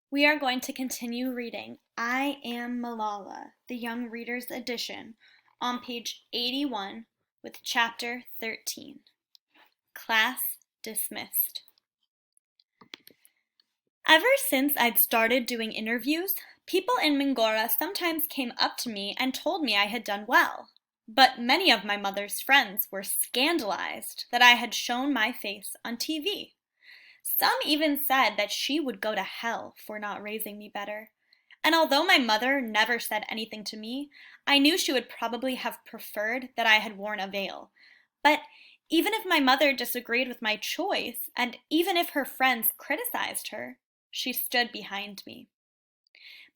We are going to continue reading I Am Malala, the Young Readers Edition, on page 81 with chapter 13. Class dismissed. Ever since I'd started doing interviews, people in Mingora sometimes came up to me and told me I had done well. But many of my mother's friends were scandalized that I had shown my face on TV. Some even said that she would go to hell for not raising me better. And although my mother never said anything to me, I knew she would probably have preferred that I had worn a veil. But even if my mother disagreed with my choice, and even if her friends criticized her, she stood behind me.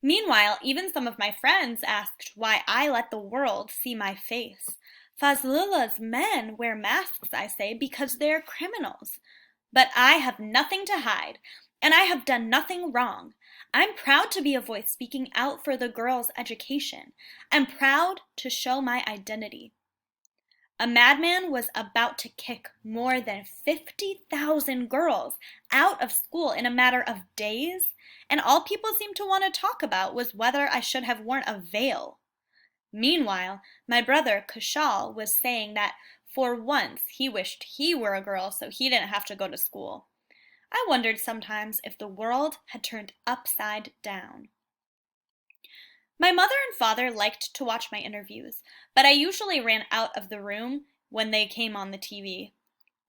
Meanwhile, even some of my friends asked why I let the world see my face. Fazlulah's men wear masks, I say, because they're criminals. But I have nothing to hide, and I have done nothing wrong. I'm proud to be a voice speaking out for the girls' education. I'm proud to show my identity. A madman was about to kick more than 50,000 girls out of school in a matter of days, and all people seemed to want to talk about was whether I should have worn a veil. Meanwhile, my brother Kushal was saying that for once he wished he were a girl so he didn't have to go to school. I wondered sometimes if the world had turned upside down. My mother and father liked to watch my interviews, but I usually ran out of the room when they came on the TV.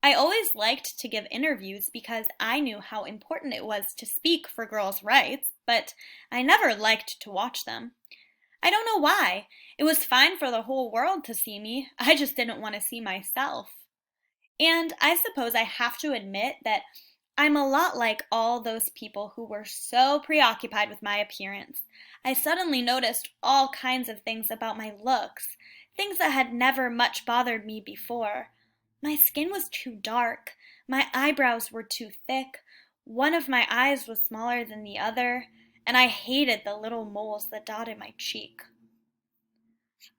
I always liked to give interviews because I knew how important it was to speak for girls' rights, but I never liked to watch them. I don't know why. It was fine for the whole world to see me. I just didn't want to see myself. And I suppose I have to admit that I'm a lot like all those people who were so preoccupied with my appearance. I suddenly noticed all kinds of things about my looks, things that had never much bothered me before. My skin was too dark, my eyebrows were too thick, one of my eyes was smaller than the other, and I hated the little moles that dotted my cheek.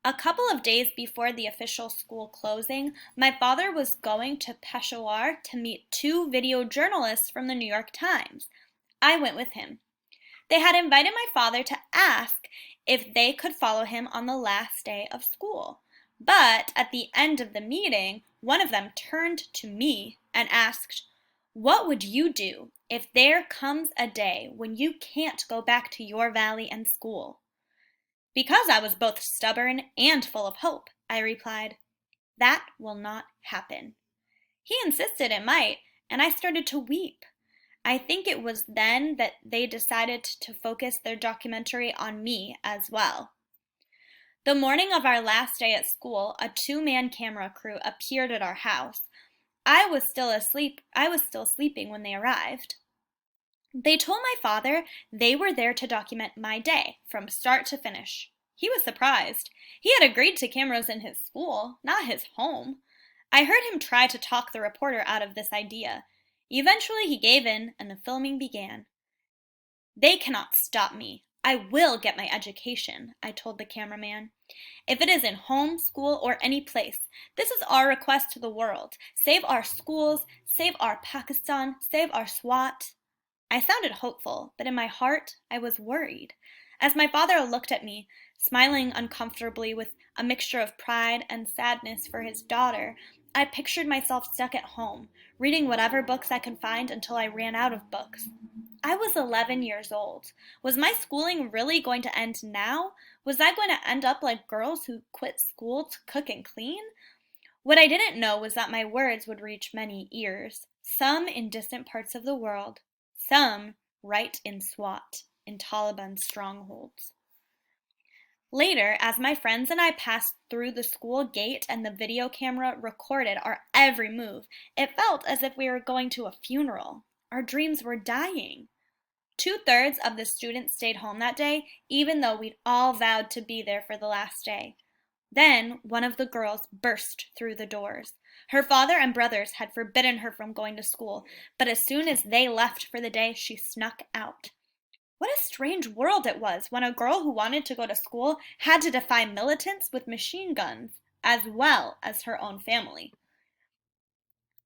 A couple of days before the official school closing, my father was going to Peshawar to meet two video journalists from the New York Times. I went with him. They had invited my father to ask if they could follow him on the last day of school. But at the end of the meeting, one of them turned to me and asked, "What would you do if there comes a day when you can't go back to your valley and school?" Because I was both stubborn and full of hope, I replied, "That will not happen." He insisted it might, and I started to weep. I think it was then that they decided to focus their documentary on me as well. The morning of our last day at school, a two-man camera crew appeared at our house. I was still sleeping when they arrived. They told my father they were there to document my day, from start to finish. He was surprised. He had agreed to cameras in his school, not his home. I heard him try to talk the reporter out of this idea. Eventually he gave in, and the filming began. "They cannot stop me. I will get my education," I told the cameraman. "If it is in home, school, or any place, this is our request to the world. Save our schools, save our Pakistan, save our Swat." I sounded hopeful, but in my heart I was worried. As my father looked at me, smiling uncomfortably with a mixture of pride and sadness for his daughter, I pictured myself stuck at home, reading whatever books I could find until I ran out of books. I was 11 years old. Was my schooling really going to end now? Was I going to end up like girls who quit school to cook and clean? What I didn't know was that my words would reach many ears, some in distant parts of the world, some right in Swat, in Taliban strongholds. Later, as my friends and I passed through the school gate and the video camera recorded our every move, it felt as if we were going to a funeral. Our dreams were dying. 2/3 of the students stayed home that day, even though we'd all vowed to be there for the last day. Then one of the girls burst through the doors. Her father and brothers had forbidden her from going to school, but as soon as they left for the day, she snuck out. What a strange world it was when a girl who wanted to go to school had to defy militants with machine guns, as well as her own family.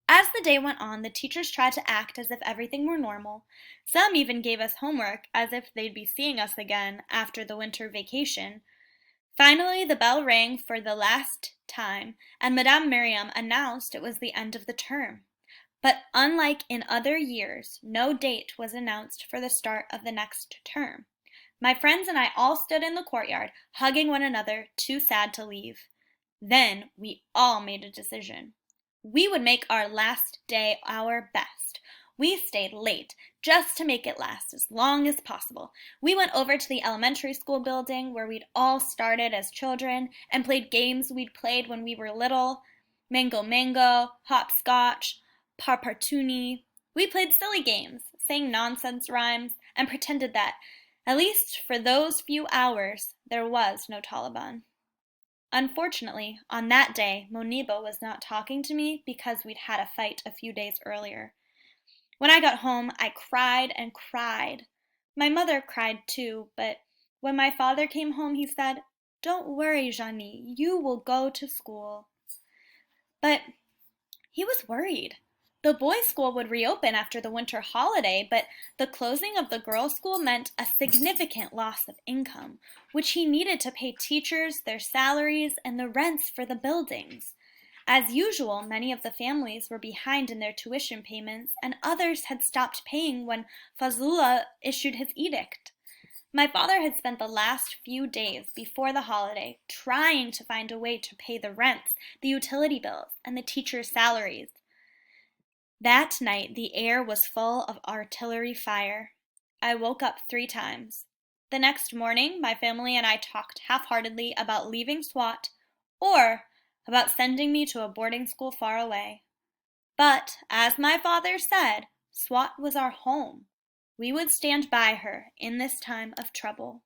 As the day went on, the teachers tried to act as if everything were normal. Some even gave us homework as if they'd be seeing us again after the winter vacation. Finally, the bell rang for the last time, and Madame Miriam announced it was the end of the term. But unlike in other years, no date was announced for the start of the next term. My friends and I all stood in the courtyard, hugging one another, too sad to leave. Then we all made a decision. We would make our last day our best. We stayed late, just to make it last as long as possible. We went over to the elementary school building where we'd all started as children and played games we'd played when we were little. Mango Mango, Hopscotch, Parpartuni. We played silly games, sang nonsense rhymes, and pretended that, at least for those few hours, there was no Taliban. Unfortunately, on that day, Moniba was not talking to me because we'd had a fight a few days earlier. When I got home, I cried and cried. My mother cried too, but when my father came home, he said, "Don't worry, Janie, you will go to school." But he was worried. The boys' school would reopen after the winter holiday, but the closing of the girls' school meant a significant loss of income, which he needed to pay teachers their salaries and the rents for the buildings. As usual, many of the families were behind in their tuition payments, and others had stopped paying when Fazlullah issued his edict. My father had spent the last few days before the holiday trying to find a way to pay the rents, the utility bills, and the teachers' salaries. That night the air was full of artillery fire. I woke up 3 times. The next morning, my family and I talked half-heartedly about leaving Swat or about sending me to a boarding school far away. But, as my father said, Swat was our home. We would stand by her in this time of trouble.